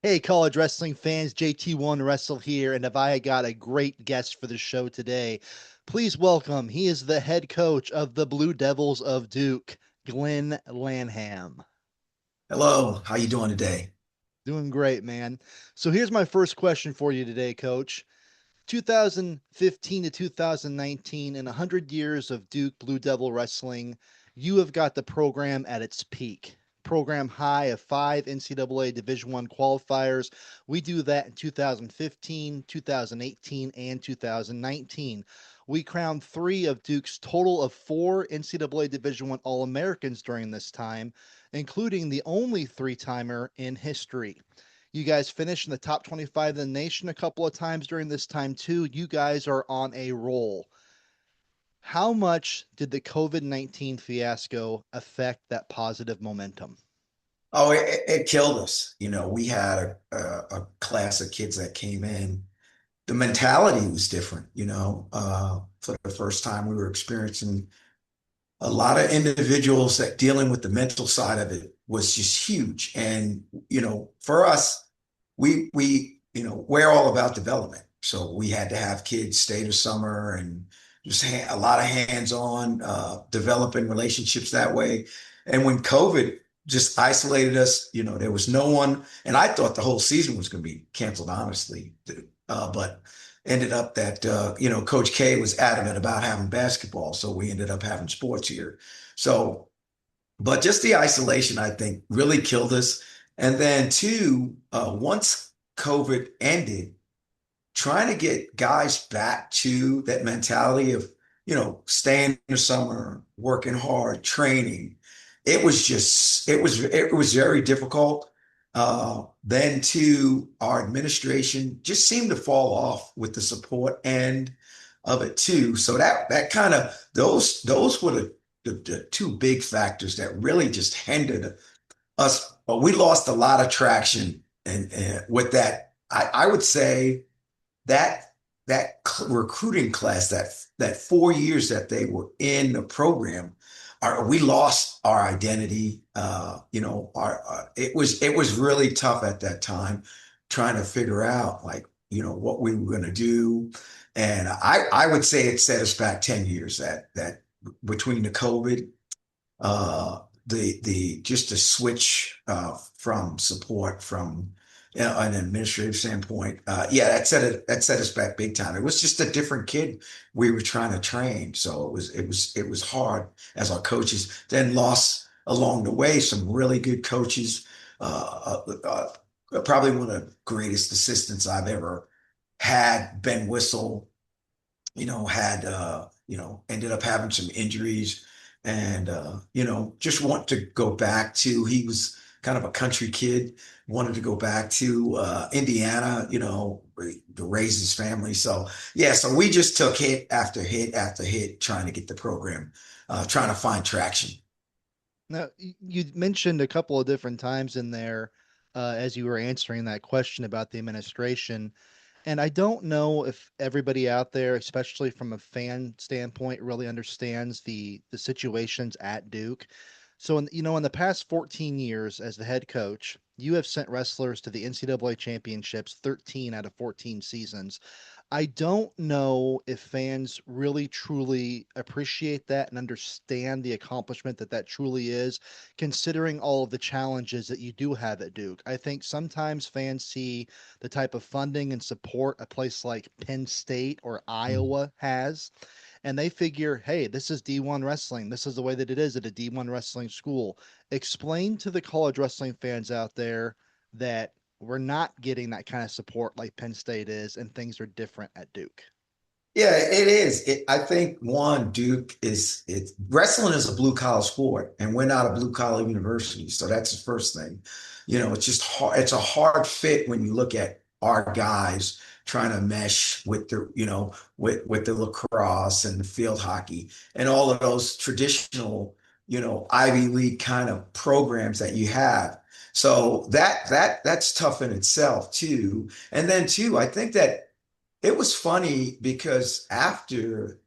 Hey, college wrestling fans, JT1Wrestle here, and have I got a great guest for the show today. Please welcome, he is the head coach of the Blue Devils of Duke, Glen Lanham. Hello, how you doing today? Doing great, man. So here's my first question for you today, coach. 2015 to 2019, in 100 years of Duke Blue Devil wrestling, you have got the program at its peak. Program high of five NCAA Division I qualifiers. We do that in 2015, 2018, and 2019. We crowned three of Duke's total of four NCAA Division I All-Americans during this time, including the only three-timer in history. You guys finished in the top 25 of the nation a couple of times during this time, too. You guys are on a roll. How much did the COVID-19 fiasco affect that positive momentum? Oh, it killed us. We had a class of kids that came in. The mentality was different, for the first time we were experiencing a lot of individuals that dealing with the mental side of it was just huge. And, for us, we're all about development. So we had to have kids stay the summer and just a lot of hands-on, developing relationships that way. And when COVID just isolated us, there was no one, and I thought the whole season was going to be canceled, honestly. But ended up that Coach K was adamant about having basketball, so we ended up having sports here. So, but just the isolation, I think, really killed us. And then two, once COVID ended, trying to get guys back to that mentality of, staying in the summer, working hard, training. It was very difficult. Then two, our administration just seemed to fall off with the support end of it too. So that kind of those were the two big factors that really just hindered us. We lost a lot of traction and with that. I would say that recruiting class, that 4 years that they were in the program, we lost our identity. It was really tough at that time trying to figure out, like, what we were going to do. And I would say it set us back 10 years, that between the COVID, the just a switch from support from, an administrative standpoint. Yeah, that set us back big time. It was just a different kid we were trying to train, so it was hard as our coaches then lost along the way some really good coaches. Probably one of the greatest assistants I've ever had, Ben Whistle, ended up having some injuries and, just want to go back to, he was kind of a country kid, wanted to go back to Indiana, to raise his family. So, yeah, so we just took hit after hit after hit trying to get the program, trying to find traction. Now, you mentioned a couple of different times in there as you were answering that question about the administration. And I don't know if everybody out there, especially from a fan standpoint, really understands the situations at Duke. So, in the past 14 years as the head coach, you have sent wrestlers to the NCAA championships 13 out of 14 seasons. I don't know if fans really truly appreciate that and understand the accomplishment that that truly is, considering all of the challenges that you do have at Duke. I think sometimes fans see the type of funding and support a place like Penn State or Iowa has, and they figure, hey, this is D1 wrestling. This is the way that it is at a D1 wrestling school. Explain to the college wrestling fans out there that we're not getting that kind of support like Penn State is, and things are different at Duke. Yeah, it is. I think one, Duke wrestling is a blue collar sport, and we're not a blue collar university. So that's the first thing. It's just hard. It's a hard fit when you look at our guys trying to mesh with with the lacrosse and the field hockey and all of those traditional, Ivy League kind of programs that you have. So that's tough in itself too. And then too, I think that it was funny because after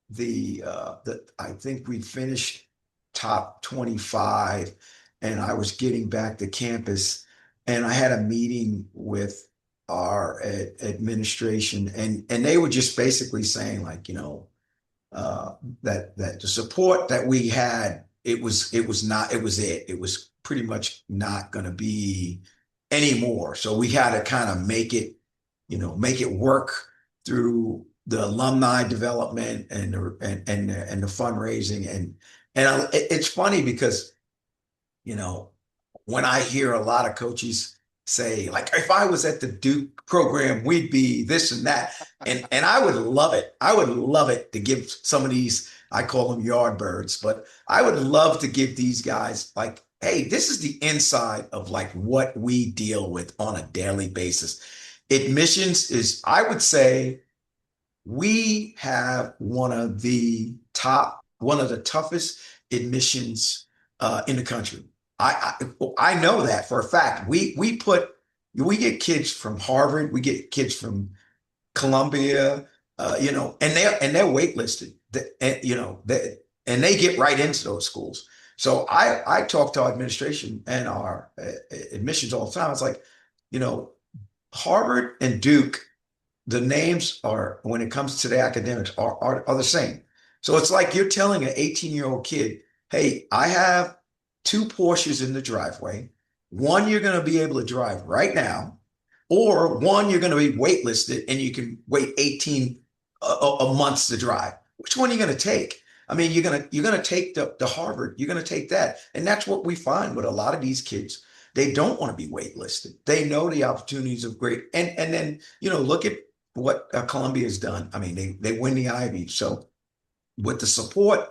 the I think we finished top 25 and I was getting back to campus. and I had a meeting with our administration, and they were just basically saying like, uh, that the support that we had, it was pretty much not going to be anymore. So we had to kind of make it work through the alumni development and the fundraising it's funny because you know, when I hear a lot of coaches say, like, if I was at the Duke program, we'd be this and that. And I would love it. I would love it to give some of these, I call them yard birds, but I would love to give these guys like, hey, this is the inside of like what we deal with on a daily basis. Admissions is, I would say, we have one of the toughest admissions in the country. I know that for a fact. We get kids from Harvard, we get kids from Columbia, and they're waitlisted, and they get right into those schools. So I talk to our administration and our admissions all the time. It's like, you know, Harvard and Duke, the names are, when it comes to the academics, are the same. So it's like you're telling an 18-year-old kid, hey, I have two Porsches in the driveway. One you're going to be able to drive right now, or one you're going to be waitlisted and you can wait 18 months to drive. Which one are you going to take? I mean, you're gonna take the Harvard, you're gonna take that. And that's what we find with a lot of these kids. They don't want to be waitlisted. They know the opportunities of great, and then look at what Columbia has done. I mean, they win the Ivy. So with the support,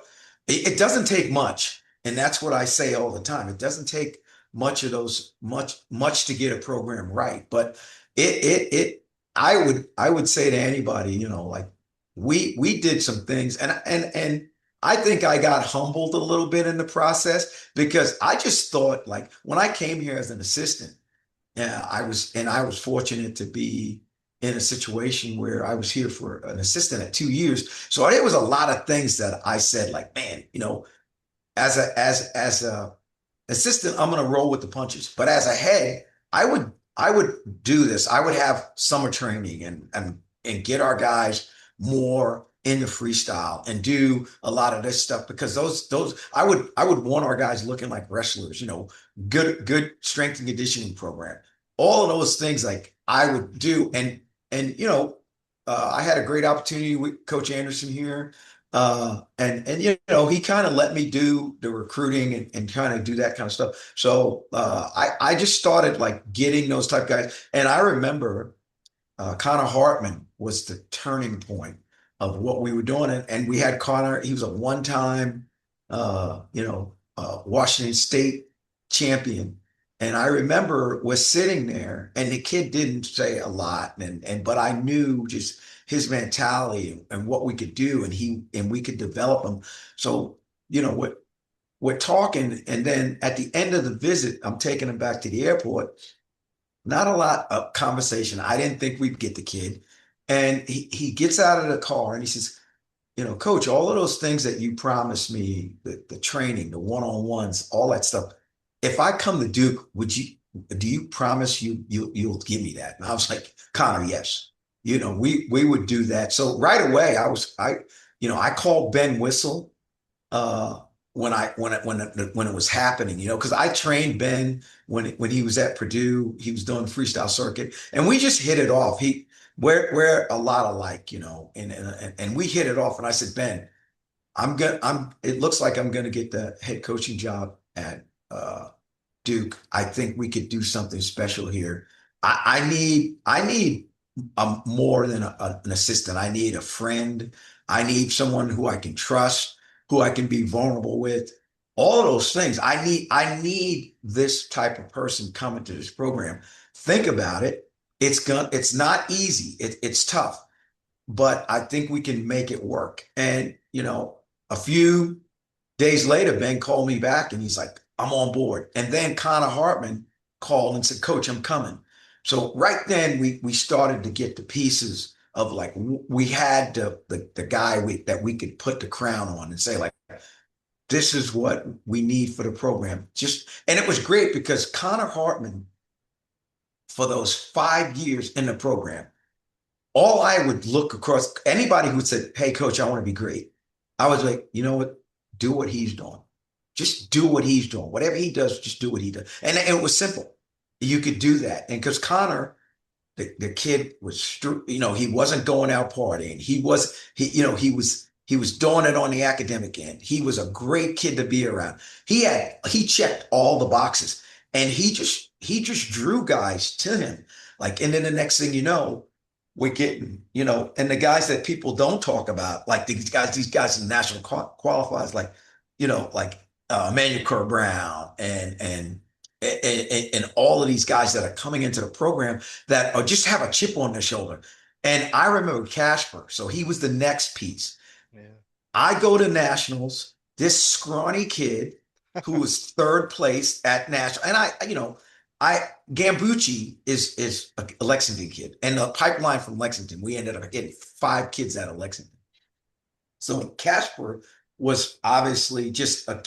it doesn't take much. And that's what I say all the time. It doesn't take much to get a program right. But I would say to anybody, like we did some things and I think I got humbled a little bit in the process because I just thought like when I came here as an assistant, yeah, I was fortunate to be in a situation where I was here for an assistant at 2 years. So there was a lot of things that I said, like, man, as a assistant, I'm gonna roll with the punches. But as a head, I would do this. I would have summer training and get our guys more into freestyle and do a lot of this stuff because those I would want our guys looking like wrestlers, good strength and conditioning program. All of those things like I would do. And I had a great opportunity with Coach Anderson here. And he kind of let me do the recruiting and kind of do that kind of stuff. So I just started like getting those type of guys. And I remember Connor Hartman was the turning point of what we were doing. And we had Connor, he was a one-time Washington State champion. And I remember was sitting there and the kid didn't say a lot but I knew just his mentality and what we could do and we could develop him. So, we're talking and then at the end of the visit, I'm taking him back to the airport. Not a lot of conversation. I didn't think we'd get the kid. And he gets out of the car and he says, Coach, all of those things that you promised me, the training, the one-on-ones, all that stuff. If I come to Duke, do you promise you'll give me that? And I was like, Connor, yes. We would do that. So right away, I called Ben Whistle uh, when it was happening, because I trained Ben when he was at Purdue, he was doing the freestyle circuit, and we just hit it off. We're a lot alike, and we hit it off. And I said, Ben, it looks like I'm gonna get the head coaching job at Duke. I think we could do something special here. I need more than an assistant. I need a friend. I need someone who I can trust, who I can be vulnerable with. All of those things. I need this type of person coming to this program. Think about it. It's not easy. It's tough, but I think we can make it work. And a few days later, Ben called me back and he's like, I'm on board. And then Connor Hartman called and said, Coach, I'm coming. So right then we started to get the pieces of like we had the guy that we could put the crown on and say like this is what we need for the program. And it was great because Connor Hartman for those 5 years in the program, all I would look across anybody who said, "Hey, coach, I want to be great." I was like, you know what? Do what he's doing. Just do what he's doing. Whatever he does, just do what he does. And it was simple. You could do that. And because Connor, the kid was, he wasn't going out partying. He was doing it on the academic end. He was a great kid to be around. He checked all the boxes, and he just drew guys to him. Like, and then the next thing you know, we're getting, and the guys that people don't talk about, like these guys in national qualifiers, like, like Emmanuel Kerr Brown and all of these guys that are coming into the program that are just have a chip on their shoulder. And I remember Casper, so he was the next piece. Yeah. I go to nationals, this scrawny kid who was third place at national, and I Gambucci is a Lexington kid, and the pipeline from Lexington, we ended up getting 5 kids out of Lexington. So Casper was obviously just a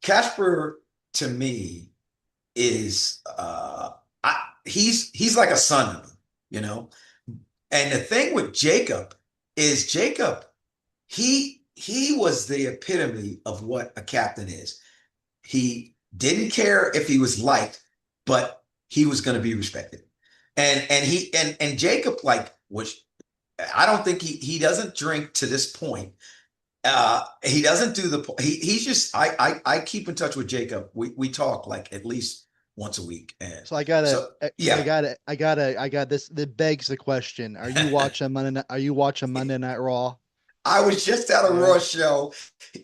Casper to me is he's like a son of him, you know. And the thing with Jacob is Jacob, he was the epitome of what a captain is. He didn't care if he was liked, but he was going to be respected. And Jacob like was I don't think he doesn't drink to this point. He doesn't do he's just I keep in touch with Jacob. We talk like at least once a week. And So I gotta, so yeah, I got this. That begs the question: Are you watching Monday Night Raw? I was just at a Yeah, Raw show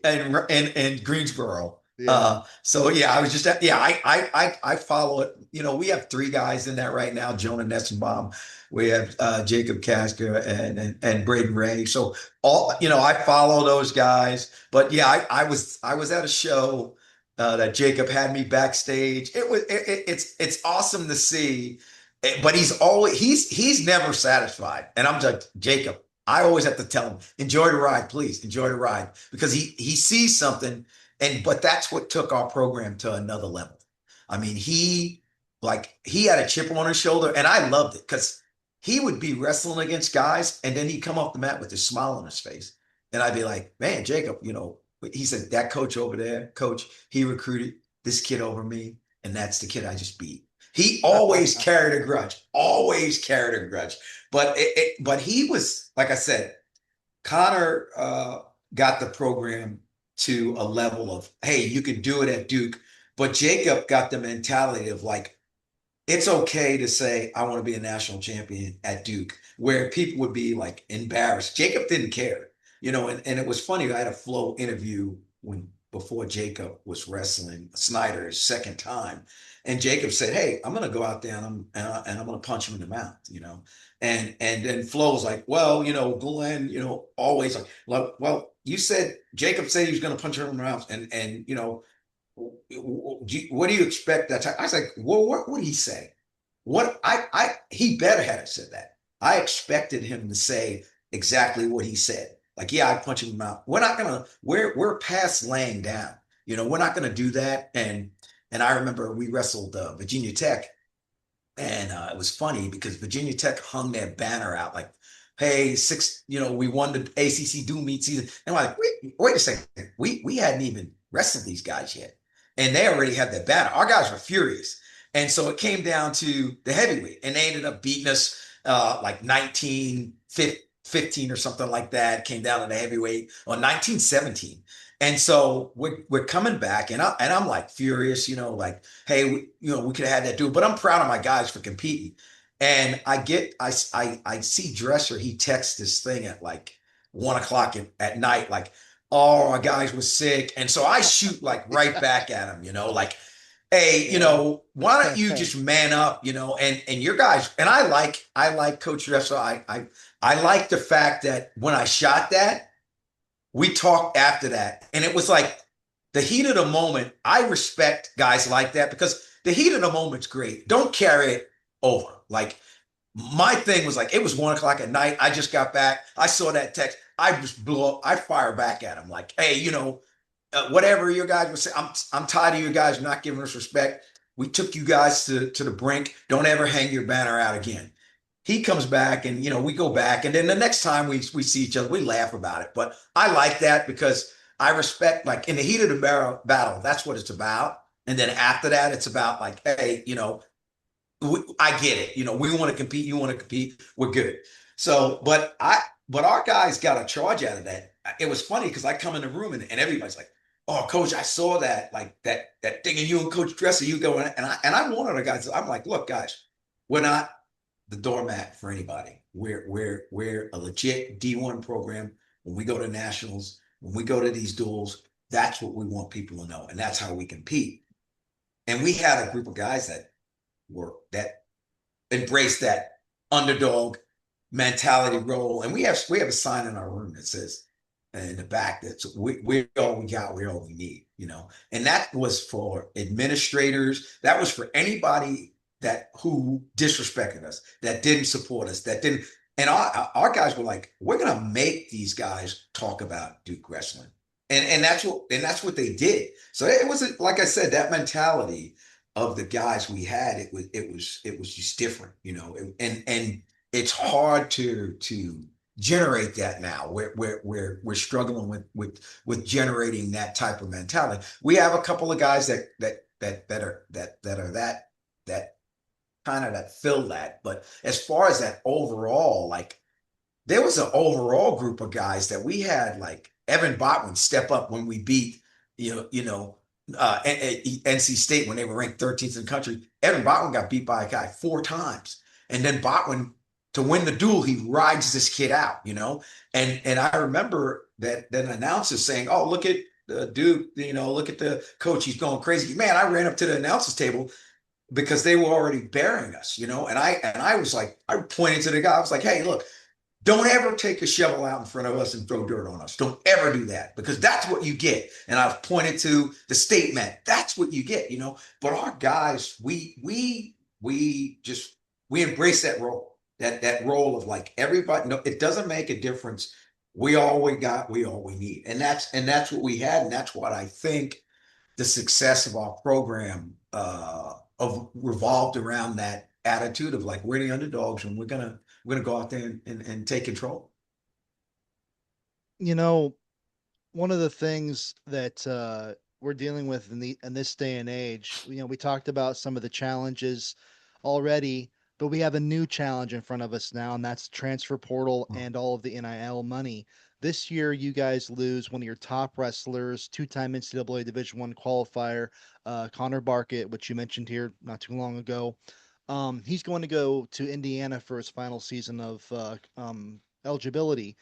in Greensboro. yeah. So yeah, I was just at, yeah, I follow it. We have 3 guys in that right now, Jonah Nessenbaum. We have Jacob Kasker and Braden Ray. So I follow those guys. But yeah, I was at a show that Jacob had me backstage. It's awesome to see. But he's never satisfied. And I'm like, Jacob, I always have to tell him, enjoy the ride, please, enjoy the ride, because he sees something, but that's what took our program to another level. I mean, he had a chip on his shoulder, and I loved it because he would be wrestling against guys, and then he'd come off the mat with a smile on his face, and I'd be like, man, Jacob, he said that coach over there, coach, he recruited this kid over me, and that's the kid I just beat. He always carried a grudge. But he was, like I said, Connor got the program to a level of, hey, you can do it at Duke. But Jacob got the mentality of like, it's okay to say I want to be a national champion at Duke, where people would be like embarrassed. Jacob didn't care, and it was funny. I had a Flow interview when before Jacob was wrestling Snyder's second time, and Jacob said, "Hey, I'm going to go out there and I'm going to punch him in the mouth," and then Flo's like, "Well, Glenn, always like, well, you said Jacob said he was going to punch him in the mouth, and what do you expect that time?" I was like, well, what would he say? He better have said that. I expected him to say exactly what he said. Like, yeah, I punch him in the mouth. We're past laying down. We're not gonna do that. And I remember we wrestled Virginia Tech, and it was funny because Virginia Tech hung their banner out like, hey, we won the ACC Doom Meet season. And I'm like, wait a second. We hadn't even wrestled these guys yet. And they already had their banner. Our guys were furious. And so it came down to the heavyweight, and they ended up beating us like 19-15 or something like that. Came down to the heavyweight or 19-17. And so we're coming back, and I'm like furious, like, hey, we could have had that dude, but I'm proud of my guys for competing. And I see Dresser, he texts this thing at like 1 o'clock at night, like, oh, our guys were sick. And so I shoot like right back at him, like, hey, Yeah. why don't you just man up, and your guys, and I like Coach Dresser. I like the fact that when I shot that, we talked after that, and it was like the heat of the moment. I respect guys like that because the heat of the moment's great. Don't carry it over. Like, my thing was like, it was 1 o'clock at night. I just got back. I saw that text. I just blew up. I fire back at him like, hey, whatever your guys would say. I'm tired of you guys not giving us respect. We took you guys to the brink. Don't ever hang your banner out again. He comes back and, we go back. And then the next time we see each other, we laugh about it. But I like that because I respect, like in the heat of the battle, that's what it's about. And then after that, it's about like, hey, I get it. We want to compete. You want to compete. We're good. So, but our guys got a charge out of that. It was funny because I come in the room and everybody's like, "Oh, coach, I saw that, like that thing, and you and Coach Dresser, you going." And I wanted the guys. I'm like, "Look, guys, we're not the doormat for anybody. We're a legit D1 program. When we go to nationals, when we go to these duels, that's what we want people to know, and that's how we compete." And we had a group of guys that embrace that underdog mentality role. And we have a sign in our room that says in the back that we're all we got, we're all we need. And that was for administrators, that was for anybody that who disrespected us, that didn't support us, that didn't. And our guys were like, we're gonna make these guys talk about Duke wrestling. And that's what they did. So it was, like I said, that mentality of the guys we had, it was just different, and it's hard to generate that now. We're struggling with generating that type of mentality. We have a couple of guys that kind of that fill that, but as far as that overall, like there was an overall group of guys that we had, like Evan Botwin step up when we beat NC State when they were ranked 13th in the country. Evan Botwin got beat by a guy 4 times, and then Botwin, to win the duel, he rides this kid out. And I remember that announcer saying, "Oh, look at Duke, look at the coach, he's going crazy." Man, I ran up to the announcers table because they were already burying us. And I was like, I pointed to the guy, I was like, "Hey, look, don't ever take a shovel out in front of us and throw dirt on us. Don't ever do that because that's what you get." And I've pointed to the statement. That's what you get. But our guys, we embrace that role, that role of like everybody. No, it doesn't make a difference. We all we got. We all we need, and that's what we had, and that's what I think the success of our program of revolved around that attitude of like we're the underdogs and we're gonna go out there and take control. You know, one of the things that we're dealing with in this day and age, we talked about some of the challenges already, but we have a new challenge in front of us now, and that's transfer portal and all of the NIL money. This year, you guys lose one of your top wrestlers, two-time NCAA Division One qualifier, Connor Barkett, which you mentioned here not too long ago. He's going to go to Indiana for his final season of eligibility.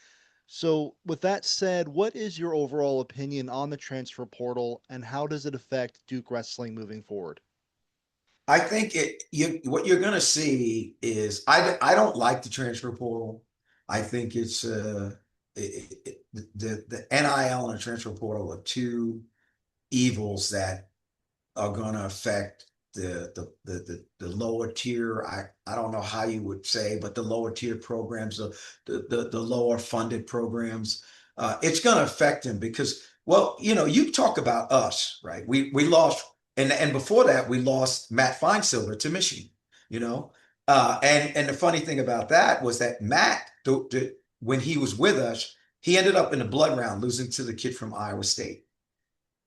So, with that said, what is your overall opinion on the transfer portal and how does it affect Duke Wrestling moving forward? I think what you're going to see is I don't like the transfer portal. I think it's the NIL and the transfer portal are two evils that are going to affect the lower tier. I don't know how you would say, but the lower tier programs, the lower funded programs, it's going to affect them because, well, you talk about us, right? We lost, and before that we lost Matt Feinsilver to Michigan. You know, and the funny thing about that was that Matt, when he was with us, he ended up in the blood round losing to the kid from Iowa State.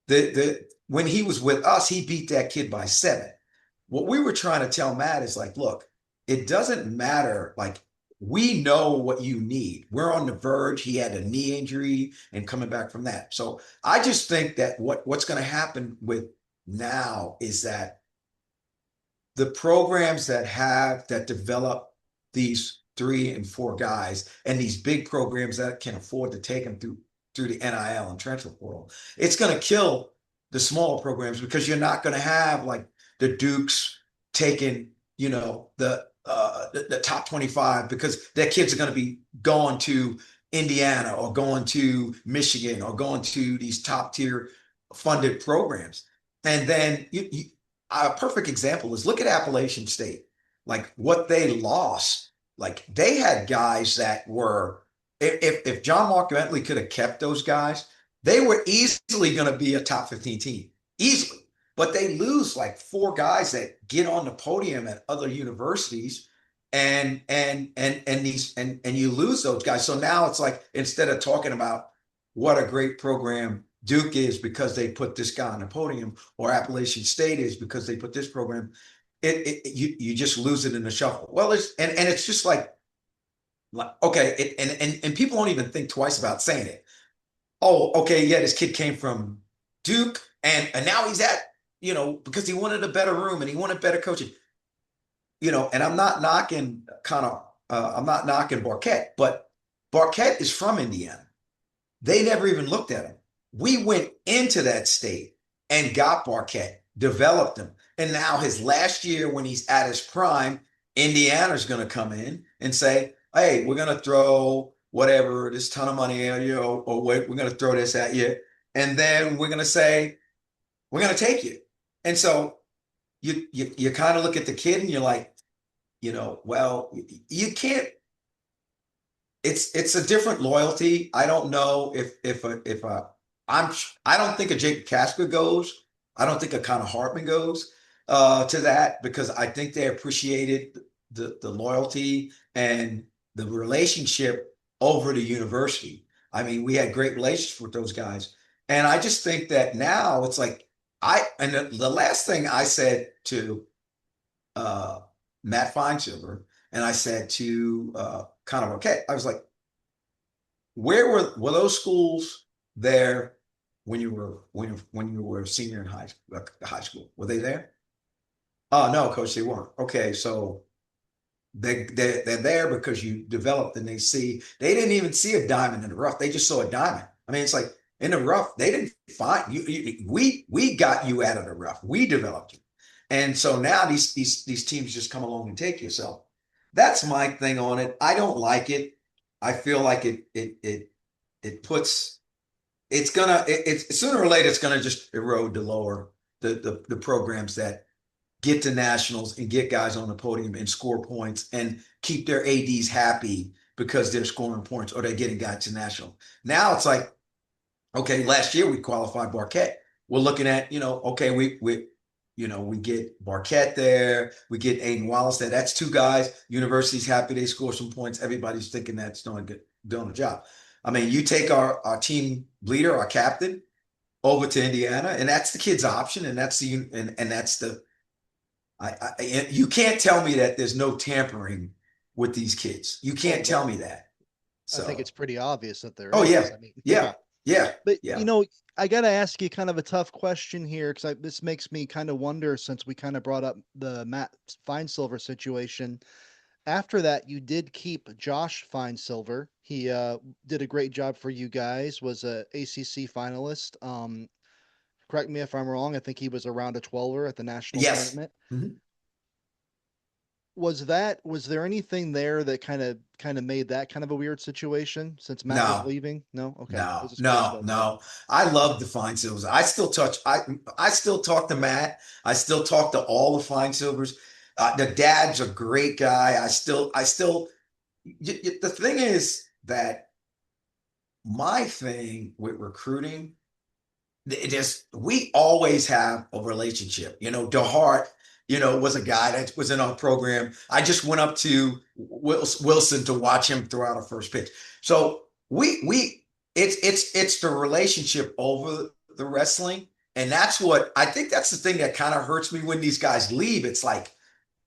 The when he was with us, he beat that kid by 7. What we were trying to tell Matt is like, look, it doesn't matter. Like, we know what you need. We're on the verge. He had a knee injury and coming back from that. So I just think that what's going to happen with now is that the programs that develop these 3 and 4 guys and these big programs that can afford to take them through the NIL and transfer portal, it's going to kill the smaller programs because you're not going to have like the Dukes taking the top 25 because their kids are going to be going to Indiana or going to Michigan or going to these top tier funded programs. And then a perfect example is look at Appalachian State, like what they lost. Like they had guys that were, if John Mark Bentley could have kept those guys, they were easily going to be a top 15 team, easily. but they lose like four guys that get on the podium at other universities, and you lose those guys. So now it's like, instead of talking about what a great program Duke is because they put this guy on the podium, or Appalachian State is because they put this program, you just lose it in the shuffle. Well, and it's just like okay, and people don't even think twice about saying it. Oh, okay, yeah, this kid came from Duke, and now he's at, because he wanted a better room and he wanted better coaching. And I'm not knocking Barquette, but Barquette is from Indiana. They never even looked at him. We went into that state and got Barquette, developed him. And now his last year, when he's at his prime, Indiana's going to come in and say, hey, we're going to throw whatever, this ton of money at you, or wait, we're going to throw this at you. And then we're going to say, we're going to take you. And so you kind of look at the kid and you're like, well, you can't. It's a different loyalty. I don't know if I'm I don't think a Jake Casper goes. I don't think a Connor Hartman goes to that, because I think they appreciated the loyalty and the relationship over the university. I mean, we had great relationships with those guys, and I just think that now it's like the last thing I said to uh, Matt Feinsilver, and I said to Connor Marquette, I was like, where were those schools there when you were a senior in high school? Were they there? Oh no, coach, they weren't. Okay, so they're there because you developed, and they didn't even see a diamond in the rough. They just saw a diamond. I mean, it's like in the rough, they didn't find you. We got you out of the rough. We developed you. And so now these teams just come along and take you. So that's my thing on it. I don't like it. I feel like it puts it's sooner or later it's gonna just erode the programs that get to nationals and get guys on the podium and score points and keep their ADs happy because they're scoring points or they're getting guys to national. Now it's like, okay, last year we qualified Barquette. We're looking at, okay, we get Barquette there, we get Aiden Wallace there. That's two guys. University's happy they score some points. Everybody's thinking that's doing a job. I mean, you take our team leader, our captain, over to Indiana, and that's the kid's option, and that's the you can't tell me that there's no tampering with these kids. You Well, can't tell me that. I think So, it's pretty obvious that there oh is. yeah, I mean, yeah, yeah, but yeah. I got to ask you kind of a tough question here because this makes me kind of wonder since we kind of brought up the Matt Finesilver situation. After that, you did keep Josh Finesilver. He did a great job for you guys. Was a ACC finalist. Correct me if I'm wrong. I think he was around a 12er at the national Yes. tournament. Mhm. Was there anything there that kind of made that kind of a weird situation since Matt was No, leaving? No, okay. I was no, just curious no, about that. no. I love the fine silvers. I still talk to Matt. I still talk to all the fine silvers. The dad's a great guy. The thing is that my thing with recruiting, we always have a relationship. DeHart, was a guy that was in our program. I just went up to Wilson to watch him throw out a first pitch. So it's the relationship over the wrestling, and that's what I think. That's the thing that kind of hurts me when these guys leave. It's like,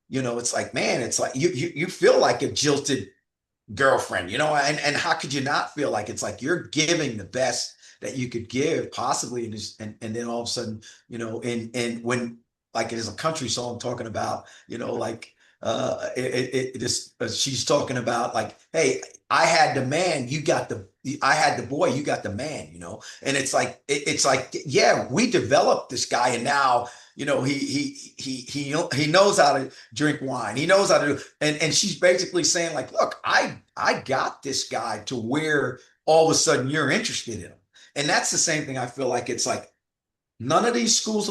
man, it's like you feel like a jilted girlfriend, and how could you not feel like it's like you're giving the best that you could give possibly, and then all of a sudden, and when like it is a country song talking about, like she's talking about like, hey, I had the man, I had the boy, you got the man, and it's like, yeah, we developed this guy, and now, he knows how to drink wine. He knows how to do, and she's basically saying like, look, I got this guy to where all of a sudden you're interested in him. And that's the same thing. I feel like it's like none of these schools,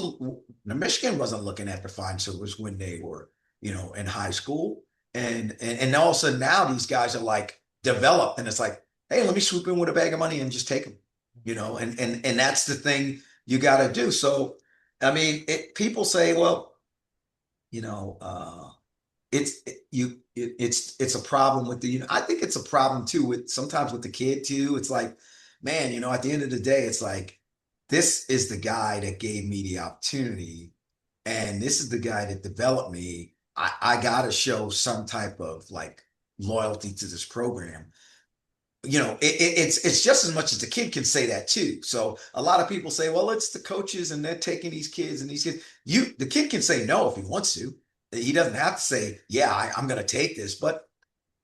Michigan wasn't looking at the fine silvers when they were, in high school. And all of a sudden now these guys are like developed, and it's like, hey, let me swoop in with a bag of money and just take them, and that's the thing you got to do. So I mean, people say, well, you know, it's a problem with I think it's a problem too with sometimes with the kid too. It's like, man, at the end of the day, it's like this is the guy that gave me the opportunity, and this is the guy that developed me. I got to show some type of like loyalty to this program. It's just as much as the kid can say that too. So a lot of people say, well, it's the coaches and they're taking these kids and these kids. The kid can say no if he wants to. He doesn't have to say, yeah, I'm going to take this. But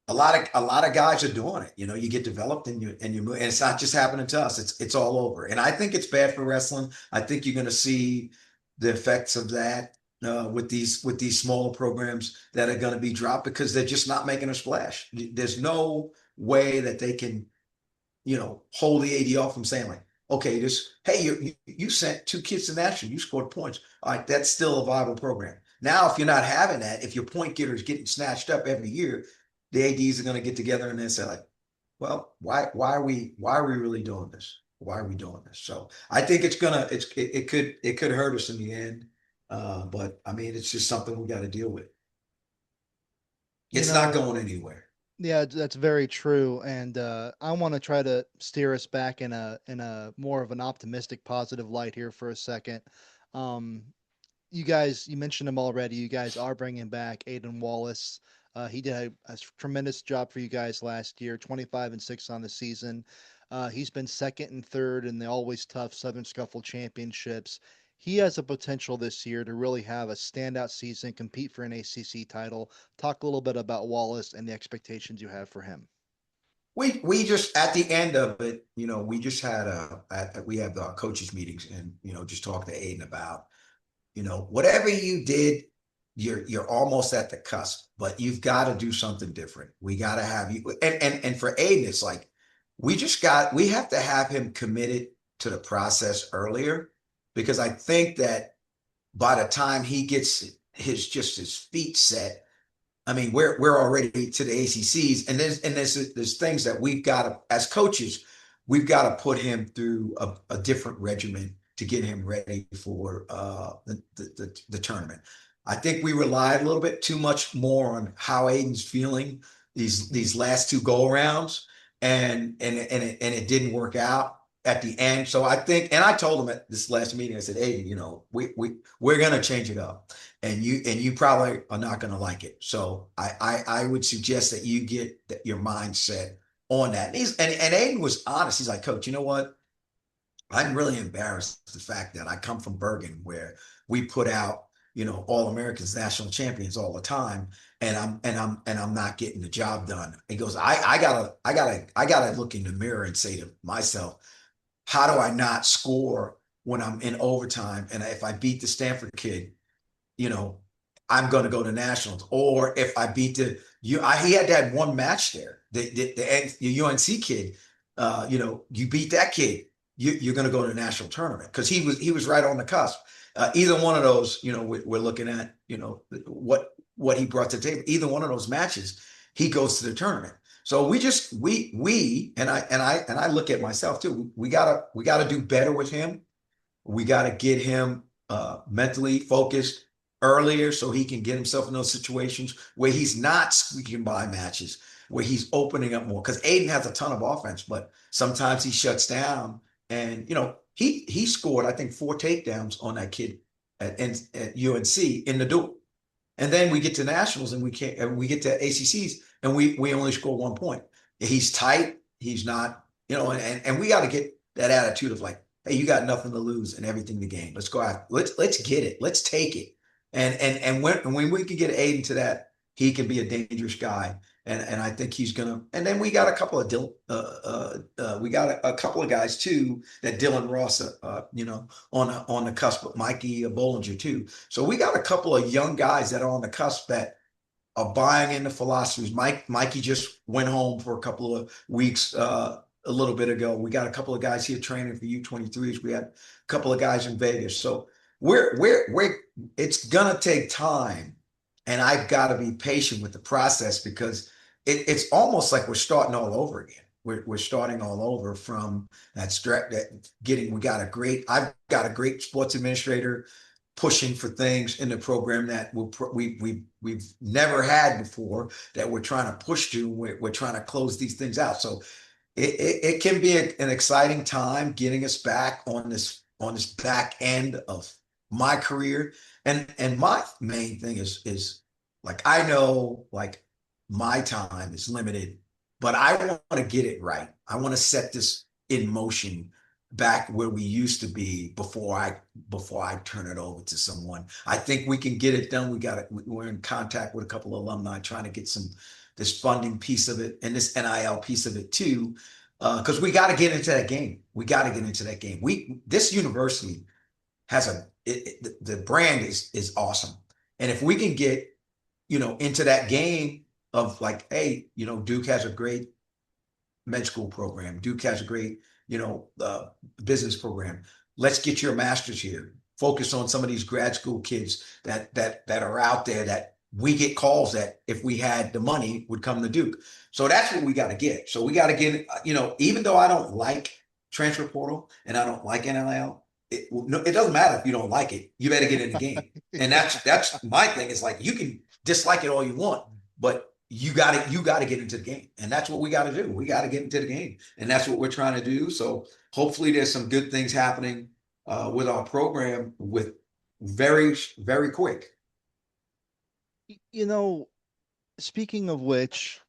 a lot of guys are doing it. You get developed and you move, and it's not just happening to us. It's all over. And I think it's bad for wrestling. I think you're going to see the effects of that with these smaller programs that are going to be dropped because they're just not making a splash. There's no way that they can hold the AD off from saying like, okay, hey, you sent two kids to national, you scored points. All right, that's still a viable program. Now, if you're not having that, if your point getter is getting snatched up every year, the ADs are going to get together and then say like, well, why are we really doing this? Why are we doing this? So I think it could hurt us in the end. But I mean, it's just something we got to deal with. You It's not know, going anywhere. yeah, that's very true, and I want to try to steer us back in a more of an optimistic, positive light here for a second. Um, you guys, you mentioned him already. You guys are bringing back Aiden Wallace. He did a tremendous job for you guys last year, 25-6 on the season. He's been second and third in the always tough Southern Scuffle Championships. He has the potential this year to really have a standout season, compete for an ACC title. Talk a little bit about Wallace and the expectations you have for him. We just at the end of it, we just had we have the coaches meetings and just talk to Aiden about whatever you did, you're almost at the cusp, but you've got to do something different. We got to have you and for Aiden, it's like we have to have him committed to the process earlier because I think that by the time he gets his feet set, I mean, we're already to the ACCs, and there's things that we've got to, as coaches, we've got to put him through a different regimen to get him ready for the tournament. I think we relied a little bit too much more on how Aiden's feeling these last two go arounds, and it didn't work out at the end. So I think, and I told him at this last meeting, I said, Aiden, we're gonna change it up and you probably are not going to like it. So I would suggest that you get your mindset on that. And Aiden was honest. He's like, Coach, you know what? I'm really embarrassed the fact that I come from Bergen where we put out all Americans, national champions all the time, and I'm not getting the job done. He goes, I gotta look in the mirror and say to myself, how do I not score when I'm in overtime? And if I beat the Stanford kid, you know, I'm going to go to nationals. Or if I beat he had to have one match there. The UNC kid, you beat that kid, you're going to go to the national tournament because he was right on the cusp. Either one of those, we're looking at, what he brought to the table. Either one of those matches, he goes to the tournament. So and I look at myself too. We gotta do better with him. We got to get him mentally focused earlier so he can get himself in those situations where he's not squeaking by matches, where he's opening up more. Because Aiden has a ton of offense, but sometimes he shuts down. And he scored, I think, 4 takedowns on that kid at UNC in the duel. And then we get to nationals and we get to ACCs and we only score 1 point. He's tight. He's not, and we got to get that attitude of like, hey, you got nothing to lose and everything to gain. Let's go out. Let's get it. Let's take it. And when we can get Aiden to that, he can be a dangerous guy. And I think he's gonna. And then we got a couple of we got a couple of guys too that Dylan Ross, on the cusp, but Mikey Bollinger too. So we got a couple of young guys that are on the cusp that are buying into philosophies. Mikey just went home for a couple of weeks a little bit ago. We got a couple of guys here training for U23s. We had a couple of guys in Vegas. So we're it's gonna take time, and I've got to be patient with the process because it's almost like we're starting all over again. We're starting all over from that stretch. I've got a great sports administrator pushing for things in the program that we've never had before that we're trying to push to. We're trying to close these things out. So it can be an exciting time getting us back on this back end of my career. And my main thing is like I know like my time is limited, but I want to get it right. I want to set this in motion back where we used to be before I turn it over to someone. I think we can get it done. We're in contact with a couple of alumni trying to get some this funding piece of it and this NIL piece of it too. Because we got to get into that game. We got to get into that game. This university has the brand is awesome, and if we can get into that game of like, hey, Duke has a great med school program. Duke has a great, business program. Let's get your master's here. Focus on some of these grad school kids that are out there that we get calls that if we had the money would come to Duke. So that's what we got to get. So we got to get, even though I don't like transfer portal and I don't like NIL, it doesn't matter if you don't like it. You better get in the game. And that's my thing. Is like you can dislike it all you want, but you got to get into the game, and that's what we got to do. We got to get into the game, and that's what we're trying to do. So hopefully, there's some good things happening with our program with very very quick. You know, speaking of which,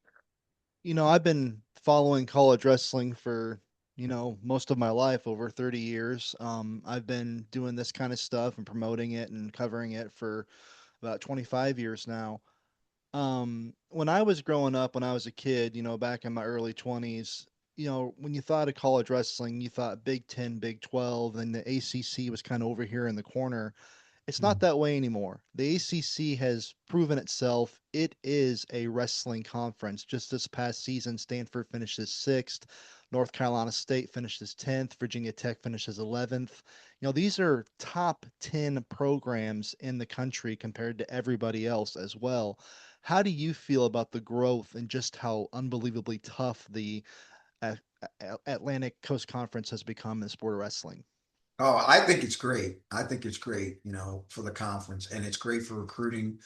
I've been following college wrestling for, most of my life, over 30 years. I've been doing this kind of stuff and promoting it and covering it for about 25 years now. When I was growing up, when I was a kid, back in my early 20s, when you thought of college wrestling, you thought Big 10, Big 12, and the ACC was kind of over here in the corner. It's not that way anymore. The ACC has proven itself. It is a wrestling conference. Just this past season, Stanford finishes sixth, North Carolina State finishes 10th, Virginia Tech finishes 11th. These are top 10 programs in the country compared to everybody else as well. How do you feel about the growth and just how unbelievably tough the uh, Atlantic Coast Conference has become in the sport of wrestling? Oh, I think it's great. I think it's great, for the conference, and it's great for recruiting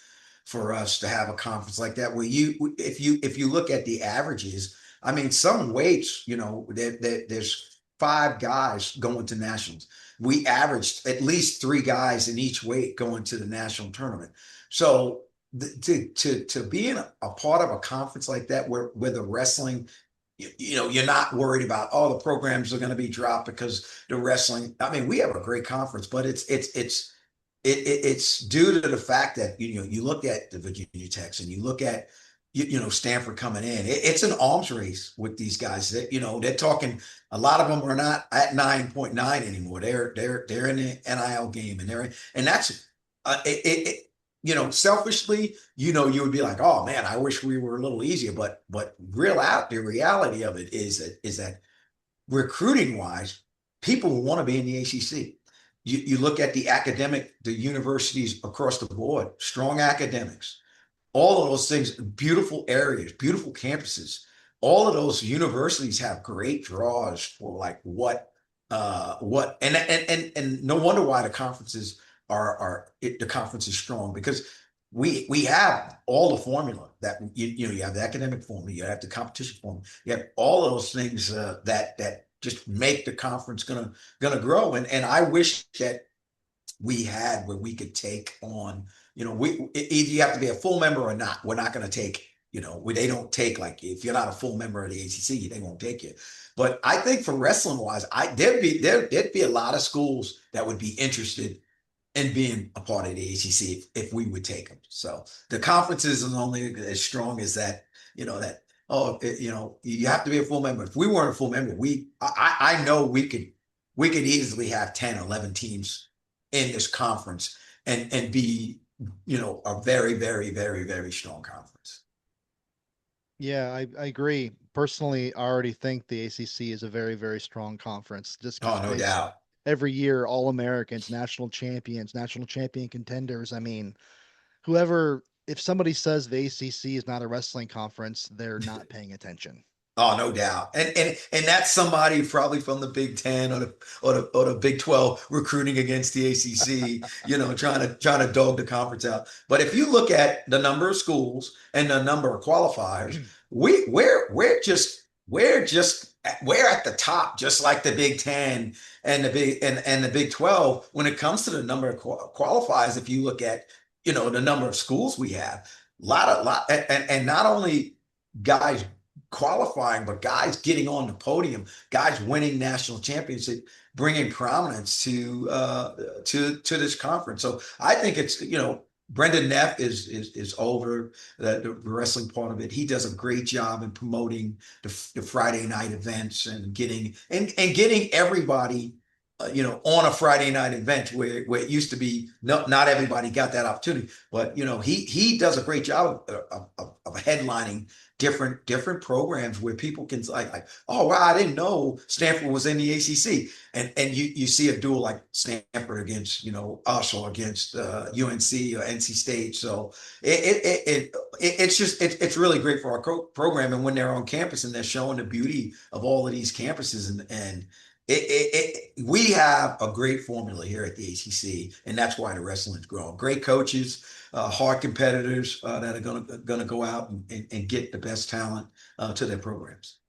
for us to have a conference like that. Where if you look at the averages, I mean, some weights, there's five guys going to nationals. We averaged at least three guys in each weight going to the national tournament. So to be in a part of a conference like that where the wrestling you're not worried about, oh, the programs are going to be dropped because the wrestling. I mean, we have a great conference, but it's due to the fact that you look at the Virginia Techs and you look at Stanford coming in. It's an arms race with these guys. That they're talking. A lot of them are not at 9.9 anymore. They're in the NIL game, and that's selfishly, you would be like, oh man, I wish we were a little easier. But the reality of it is that recruiting wise, people want to be in the ACC. You look at the universities across the board, strong academics, all of those things, beautiful areas, beautiful campuses. All of those universities have great draws for like what and no wonder why the conference is strong because we have all the formula that you have the academic formula, you have the competition formula, you have all of those things that just make the conference gonna grow. And I wish that we had where we could take on, either you have to be a full member or not. We're not going to take, they don't take, like, if you're not a full member of the ACC, they won't take you. But I think for wrestling wise, there'd be a lot of schools that would be interested in being a part of the ACC if we would take them. So the conferences is only as strong as that, you have to be a full member. If we weren't a full member, I know we could easily have 10, 11 teams in this conference and be, a very, very, very, very strong conference. Yeah, I agree. Personally, I already think the ACC is a very, very strong conference just Oh, because no based doubt. every year, All Americans, national champion contenders. I mean, whoever, if somebody says the ACC is not a wrestling conference, they're not paying attention. Oh, no doubt. And that's somebody probably from the Big Ten or the Big 12 recruiting against the ACC, trying to dog the conference out. But if you look at the number of schools and the number of qualifiers, we're at the top, just like the Big Ten and the Big 12 when it comes to the number of qualifiers. If you look at the number of schools we have, lot and not only guys qualifying, but guys getting on the podium, guys winning national championship, bringing prominence to this conference. So I think it's Brendan Neff is over the wrestling part of it. He does a great job in promoting the Friday night events and getting everybody on a Friday night event where it used to be not everybody got that opportunity, but he does a great job of headlining different programs where people can like, oh wow, I didn't know Stanford was in the ACC, and you see a duel like Stanford against us or against UNC or NC State. So it's really great for our program, and when they're on campus and they're showing the beauty of all of these campuses and we have a great formula here at the ACC, and that's why the wrestling's growing. Great coaches, hard competitors that are gonna go out and get the best talent to their programs.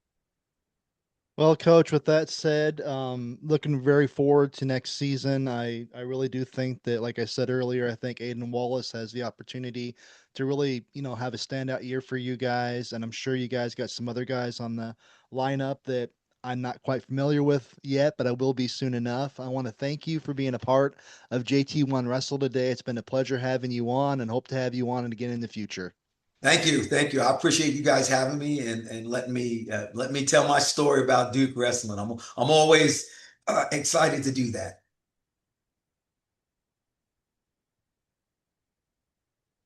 Well, Coach, with that said, looking very forward to next season. I really do think that, like I said earlier, I think Aiden Wallace has the opportunity to really, have a standout year for you guys. And I'm sure you guys got some other guys on the lineup that I'm not quite familiar with yet, but I will be soon enough. I want to thank you for being a part of JT1 Wrestle today. It's been a pleasure having you on and hope to have you on again in the future. Thank you. I appreciate you guys having me and letting me tell my story about Duke wrestling. I'm always excited to do that.